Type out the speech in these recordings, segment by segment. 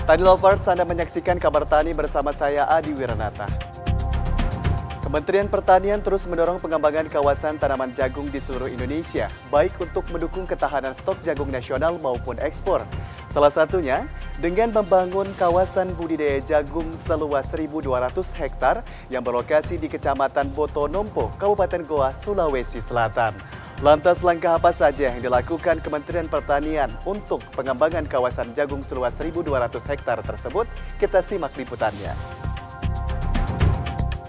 Tani Lovers, Anda menyaksikan kabar tani bersama saya Adi Wiranata. Kementerian Pertanian terus mendorong pengembangan kawasan tanaman jagung di seluruh Indonesia, baik untuk mendukung ketahanan stok jagung nasional maupun ekspor. Salah satunya dengan membangun kawasan budidaya jagung seluas 1.200 hektar yang berlokasi di Kecamatan Botonompo, Kabupaten Goa, Sulawesi Selatan. Lantas langkah apa saja yang dilakukan Kementerian Pertanian untuk pengembangan kawasan jagung seluas 1.200 hektar tersebut? Kita simak liputannya.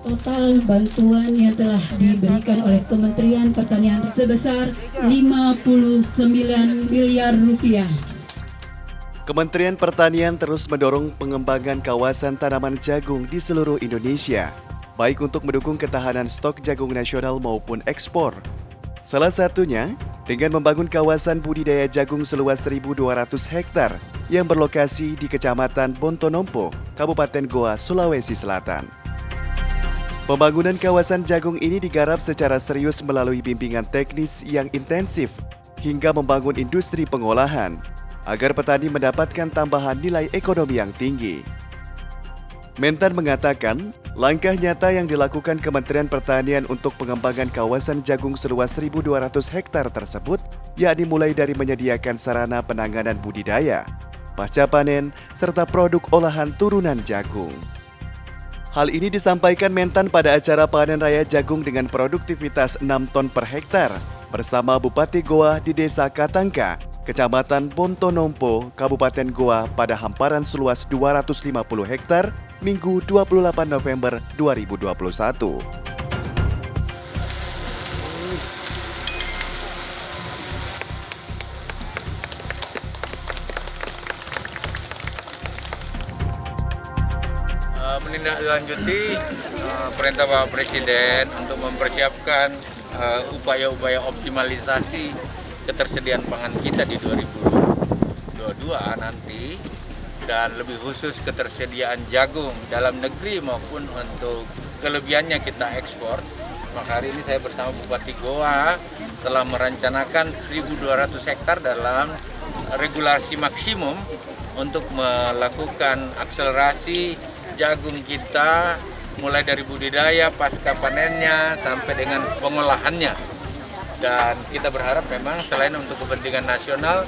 Total bantuan yang telah diberikan oleh Kementerian Pertanian sebesar 59 miliar rupiah. Kementerian Pertanian terus mendorong pengembangan kawasan tanaman jagung di seluruh Indonesia, baik untuk mendukung ketahanan stok jagung nasional maupun ekspor. Salah satunya dengan membangun kawasan budidaya jagung seluas 1.200 hektar yang berlokasi di Kecamatan Botonompo, Kabupaten Goa, Sulawesi Selatan. Pembangunan kawasan jagung ini digarap secara serius melalui bimbingan teknis yang intensif hingga membangun industri pengolahan agar petani mendapatkan tambahan nilai ekonomi yang tinggi. Mentan mengatakan, langkah nyata yang dilakukan Kementerian Pertanian untuk pengembangan kawasan jagung seluas 1.200 hektar tersebut, yakni mulai dari menyediakan sarana penanganan budidaya, pasca panen, serta produk olahan turunan jagung. Hal ini disampaikan Mentan pada acara panen raya jagung dengan produktivitas 6 ton per hektar bersama Bupati Goa di Desa Katangka, Kecamatan Botonompo, Kabupaten Goa pada hamparan seluas 250 hektar Minggu 28 November 2021. Menindaklanjuti perintah Bapak Presiden untuk mempersiapkan upaya-upaya optimalisasi ketersediaan pangan kita di 2022 nanti, dan lebih khusus ketersediaan jagung dalam negeri maupun untuk kelebihannya kita ekspor. Maka hari ini saya bersama Bupati Goa telah merencanakan 1.200 hektar dalam regulasi maksimum untuk melakukan akselerasi jagung kita mulai dari budidaya, pasca panennya, sampai dengan pengolahannya. Dan kita berharap memang selain untuk kepentingan nasional,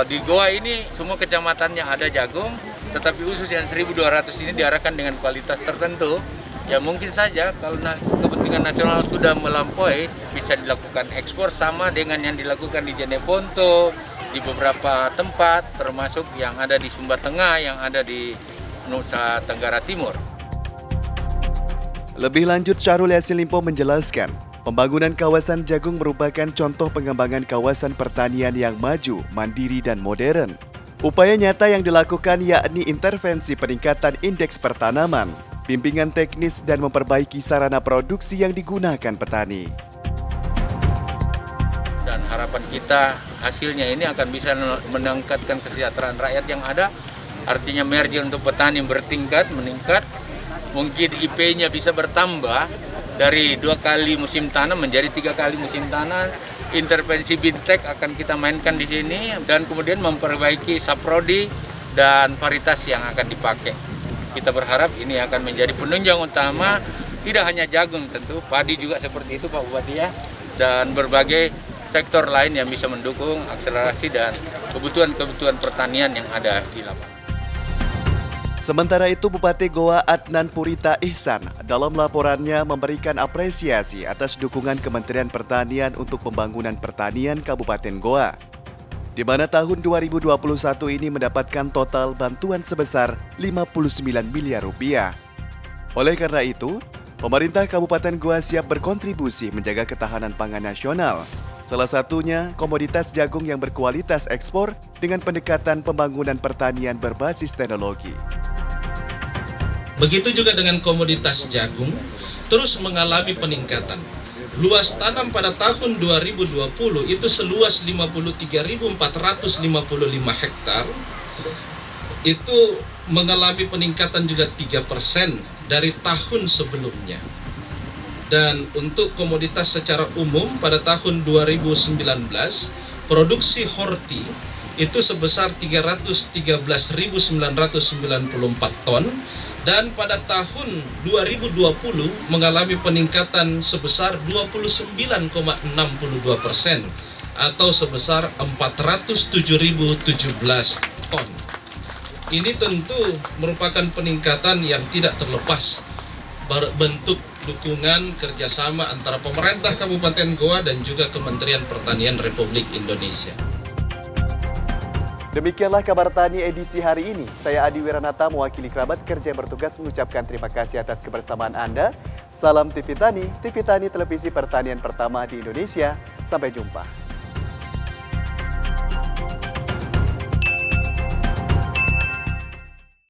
di Goa ini semua kecamatannya ada jagung, tetapi khusus yang 1.200 ini diarahkan dengan kualitas tertentu. Ya mungkin saja kalau kepentingan nasional sudah melampaui, bisa dilakukan ekspor sama dengan yang dilakukan di Jeneponto, di beberapa tempat, termasuk yang ada di Sumba Tengah, yang ada di Nusa Tenggara Timur. Lebih lanjut, Syahrul Yassin Limpo menjelaskan, pembangunan kawasan jagung merupakan contoh pengembangan kawasan pertanian yang maju, mandiri, dan modern. Upaya nyata yang dilakukan yakni intervensi peningkatan indeks pertanaman, bimbingan teknis, dan memperbaiki sarana produksi yang digunakan petani. Dan harapan kita hasilnya ini akan bisa meningkatkan kesejahteraan rakyat yang ada, artinya margin untuk petani bertingkat, meningkat, mungkin IP-nya bisa bertambah dari 2 kali musim tanam menjadi 3 kali musim tanam. Intervensi bintek akan kita mainkan di sini, dan kemudian memperbaiki saprodi dan varietas yang akan dipakai. Kita berharap ini akan menjadi penunjang utama, tidak hanya jagung tentu, padi juga seperti itu Pak Bupati ya, dan berbagai sektor lain yang bisa mendukung akselerasi dan kebutuhan pertanian yang ada di lapangan. Sementara itu, Bupati Goa Adnan Purita Ihsan dalam laporannya memberikan apresiasi atas dukungan Kementerian Pertanian untuk pembangunan pertanian Kabupaten Goa, di mana tahun 2021 ini mendapatkan total bantuan sebesar 59 miliar rupiah. Oleh karena itu, pemerintah Kabupaten Goa siap berkontribusi menjaga ketahanan pangan nasional. Salah satunya komoditas jagung yang berkualitas ekspor dengan pendekatan pembangunan pertanian berbasis teknologi. Begitu juga dengan komoditas jagung, terus mengalami peningkatan. Luas tanam pada tahun 2020 itu seluas 53.455 hektar, itu mengalami peningkatan juga 3% dari tahun sebelumnya. Dan untuk komoditas secara umum pada tahun 2019, produksi horti itu sebesar 313.994 ton, dan pada tahun 2020 mengalami peningkatan sebesar 29,62% atau sebesar 407.017 ton. Ini tentu merupakan peningkatan yang tidak terlepas bentuk dukungan kerjasama antara pemerintah Kabupaten Goa dan juga Kementerian Pertanian Republik Indonesia. Demikianlah kabar tani edisi hari ini. Saya Adi Wiranata mewakili kerabat kerja yang bertugas mengucapkan terima kasih atas kebersamaan Anda. Salam TV Tani Televisi Pertanian pertama di Indonesia. Sampai jumpa.